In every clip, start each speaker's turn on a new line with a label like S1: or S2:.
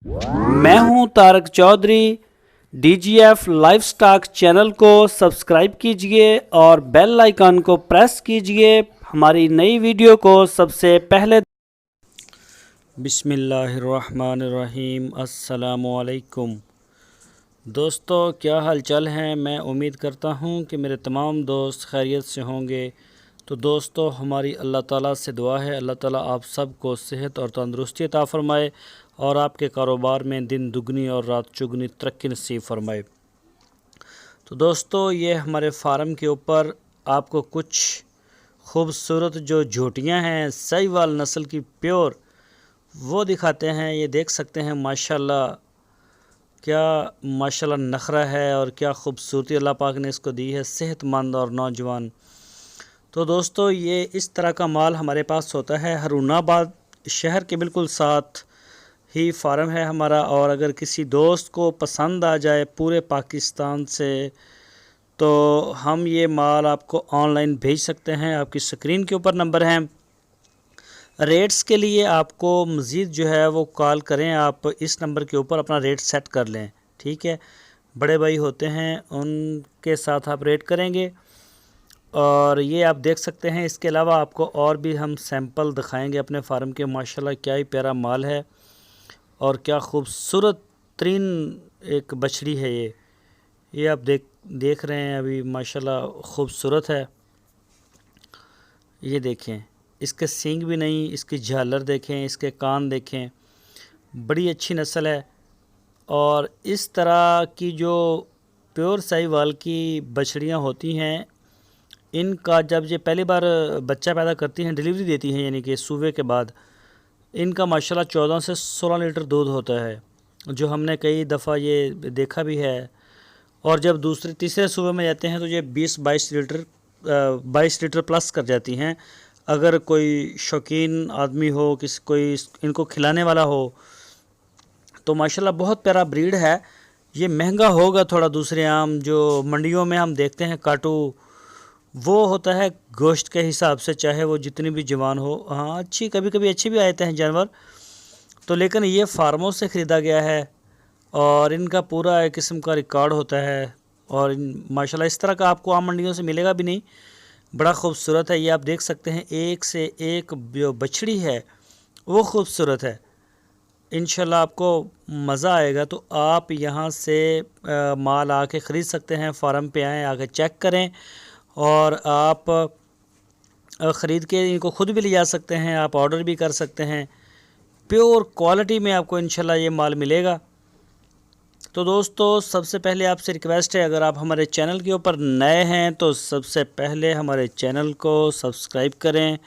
S1: मैं हूं Tarak Chaudhary. DGF live stock channel को सब्सक्राइब कीजिए और बेल आइकन को प्रेस कीजिए हमारी नई वीडियो को सबसे पहले। बिस्मिल्लाहिर्रहमानिर्रहीम। अस्सलामुअलैकुम दोस्तों, क्या हाल चाल है। मैं उम्मीद करता हूं कि मेरे तमाम दोस्त खैरियत से होंगे। तो दोस्तों, हमारी अल्लाह ताला से दुआ है, अल्लाह ताला आप सब को सेहत और तंदुरुस्ती अता फ़रमाए और आपके कारोबार में दिन दुगनी और रात चुगनी तरक्की नसीब फरमाए। तो दोस्तों, ये हमारे फार्म के ऊपर आपको कुछ खूबसूरत जो झोटियाँ हैं साहिवाल नस्ल की प्योर, वो दिखाते हैं। ये देख सकते हैं माशाल्लाह, क्या माशाल्लाह नखरा है और क्या खूबसूरती अल्लाह पाक ने इसको दी है, सेहतमंद और नौजवान। तो दोस्तों, ये इस तरह का माल हमारे पास होता है। हरूनाबाद शहर के बिल्कुल साथ ही फार्म है हमारा। और अगर किसी दोस्त को पसंद आ जाए पूरे पाकिस्तान से, तो हम ये माल आपको ऑनलाइन भेज सकते हैं। आपकी स्क्रीन के ऊपर नंबर हैं। रेट्स के लिए आपको मज़ीद जो है वो कॉल करें। आप इस नंबर के ऊपर अपना रेट सेट कर लें, ठीक है। बड़े भाई होते हैं, उनके साथ आप रेट करेंगे। और ये आप देख सकते हैं। इसके अलावा आपको और भी हम सैंपल दिखाएंगे अपने फार्म के। माशाल्लाह क्या ही प्यारा माल है और क्या खूबसूरत तरीन एक बछड़ी है ये आप देख रहे हैं अभी। माशाल्लाह खूबसूरत है। ये देखें, इसके सींग भी नहीं, इसकी झालर देखें, इसके कान देखें, बड़ी अच्छी नस्ल है। और इस तरह की जो प्योर साहिवाल की बछड़ियाँ होती हैं, इनका जब ये पहली बार बच्चा पैदा करती हैं, डिलीवरी देती हैं, यानी कि सूबे के बाद, इनका माशाल्लाह 14 से 16 लीटर दूध होता है, जो हमने कई दफ़ा ये देखा भी है। और जब दूसरे तीसरे सूबे में जाते हैं तो ये 22 लीटर प्लस कर जाती हैं। अगर कोई शौकीन आदमी हो, कोई इनको खिलाने वाला हो, तो माशाल्लाह बहुत प्यारा ब्रीड है। ये महंगा होगा थोड़ा दूसरे आम जो मंडियों में हम देखते हैं काटू, वो होता है गोश्त के हिसाब से, चाहे वो जितनी भी जवान हो। हाँ, अच्छी कभी कभी अच्छी भी आते हैं जानवर तो, लेकिन ये फार्मों से ख़रीदा गया है और इनका पूरा एक किस्म का रिकॉर्ड होता है। और माशाल्लाह इस तरह का आपको आम मंडियों से मिलेगा भी नहीं। बड़ा खूबसूरत है। ये आप देख सकते हैं, एक से एक जो बछड़ी है वो खूबसूरत है। इंशाल्लाह आपको मज़ा आएगा। तो आप यहाँ से माल आके ख़रीद सकते हैं। फार्म पे आएँ, आके चेक करें और आप ख़रीद के इनको ख़ुद भी ले जा सकते हैं। आप ऑर्डर भी कर सकते हैं। प्योर क्वालिटी में आपको इंशाल्लाह ये माल मिलेगा। तो दोस्तों, सबसे पहले आपसे रिक्वेस्ट है, अगर आप हमारे चैनल के ऊपर नए हैं तो सबसे पहले हमारे चैनल को सब्सक्राइब करें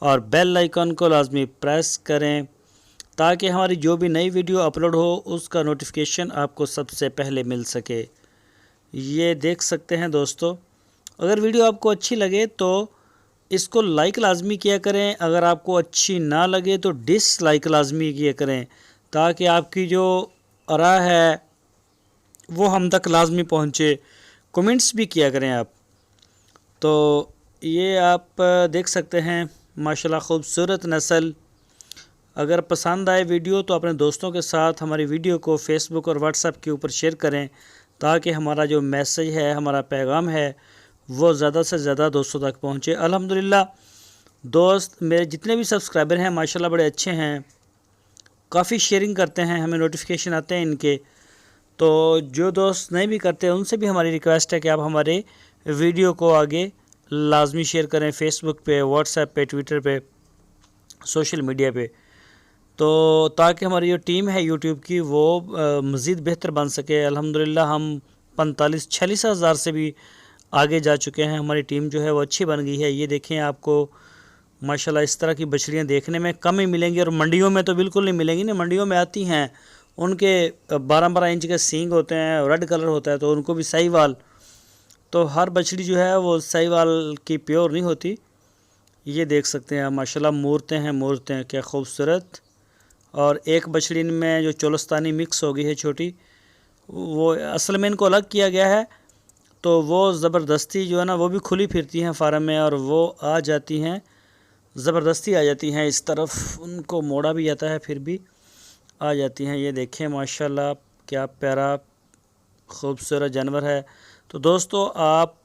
S1: और बेल आइकन को लाजमी प्रेस करें, ताकि हमारी जो भी नई वीडियो अपलोड हो उसका नोटिफिकेशन आपको सबसे पहले मिल सके। ये देख सकते हैं दोस्तों। अगर वीडियो आपको अच्छी लगे तो इसको लाइक लाजमी किया करें। अगर आपको अच्छी ना लगे तो डिसलाइक लाजमी किया करें, ताकि आपकी जो राय है वो हम तक लाजमी पहुँचे। कमेंट्स भी किया करें आप। तो ये आप देख सकते हैं माशाल्लाह खूबसूरत नस्ल। अगर पसंद आए वीडियो तो अपने दोस्तों के साथ हमारी वीडियो को फेसबुक और व्हाट्सएप के ऊपर शेयर करें, ताकि हमारा जो मैसेज है, हमारा पैगाम है, वो ज़्यादा से ज़्यादा दोस्तों तक पहुँचे। अल्हम्दुलिल्लाह दोस्त मेरे जितने भी सब्सक्राइबर हैं माशाल्लाह बड़े अच्छे हैं, काफ़ी शेयरिंग करते हैं, हमें नोटिफिकेशन आते हैं इनके। तो जो दोस्त नहीं भी करते उनसे भी हमारी रिक्वेस्ट है कि आप हमारे वीडियो को आगे लाजमी शेयर करें, फेसबुक पे, व्हाट्सएप पे, ट्विटर पे, सोशल मीडिया पे, तो ताकि हमारी जो टीम है यूट्यूब की वो मज़ीद बेहतर बन सके। अल्हम्दुलिल्लाह हम 45-46 हज़ार से भी आगे जा चुके हैं। हमारी टीम जो है वो अच्छी बन गई है। ये देखें, आपको माशाल्लाह इस तरह की बछड़ियाँ देखने में कम ही मिलेंगी और मंडियों में तो बिल्कुल नहीं मिलेंगी ना। मंडियों में आती हैं, उनके 12-12 इंच के सींग होते हैं, रेड कलर होता है, तो उनको भी साहिवाल। तो हर बछड़ी जो है वो साहिवाल की प्योर नहीं होती। ये देख सकते हैं माशाल्लाह, मूरतें हैं, मूरतें क्या खूबसूरत। और एक बछड़ी में जो चोलस्तानी मिक्स हो गई है छोटी, वो असल में इनको अलग किया गया है। तो वो ज़बरदस्ती जो है ना, वो भी खुली फिरती हैं फार्म में और वो आ जाती हैं, ज़बरदस्ती आ जाती हैं इस तरफ, उनको मोड़ा भी जाता है फिर भी। आ जाती हैं। ये देखें माशाल्लाह क्या प्यारा खूबसूरत जानवर है। तो दोस्तों आप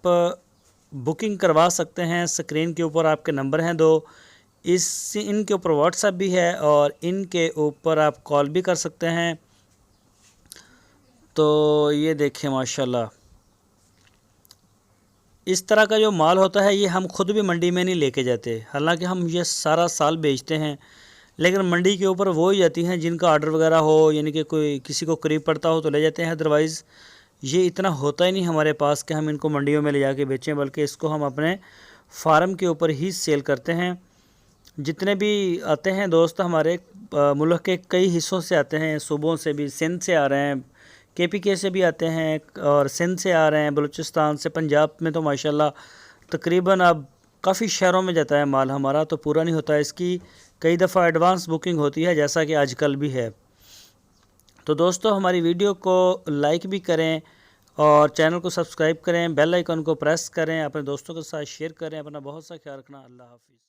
S1: बुकिंग करवा सकते हैं। स्क्रीन के ऊपर आपके नंबर हैं 2, इनके ऊपर व्हाट्सएप भी है और इनके ऊपर आप कॉल भी कर सकते हैं। तो ये देखें माशाल्लाह, इस तरह का जो माल होता है ये हम खुद भी मंडी में नहीं लेके जाते, हालांकि हम ये सारा साल बेचते हैं, लेकिन मंडी के ऊपर वो ही जाती हैं जिनका ऑर्डर वगैरह हो, यानी कि कोई किसी को करीब पड़ता हो तो ले जाते हैं। अदरवाइज़ ये इतना होता ही नहीं हमारे पास कि हम इनको मंडियों में ले जाके बेचें, बल्कि इसको हम अपने फार्म के ऊपर ही सेल करते हैं। जितने भी आते हैं दोस्त हमारे मुल्क के कई हिस्सों से आते हैं, सूबों से भी, सिंध से आ रहे हैं, KPK से भी आते हैं और सिंध से आ रहे हैं, बलूचिस्तान से, पंजाब में तो माशाल्लाह तकरीबन अब काफ़ी शहरों में जाता है माल हमारा, तो पूरा नहीं होता है। इसकी कई दफ़ा एडवांस बुकिंग होती है, जैसा कि आजकल भी है। तो दोस्तों हमारी वीडियो को लाइक भी करें और चैनल को सब्सक्राइब करें, बेल आइकन को प्रेस करें, अपने दोस्तों के साथ शेयर करें। अपना बहुत सा ख्याल रखना। अल्लाह हाफिज़।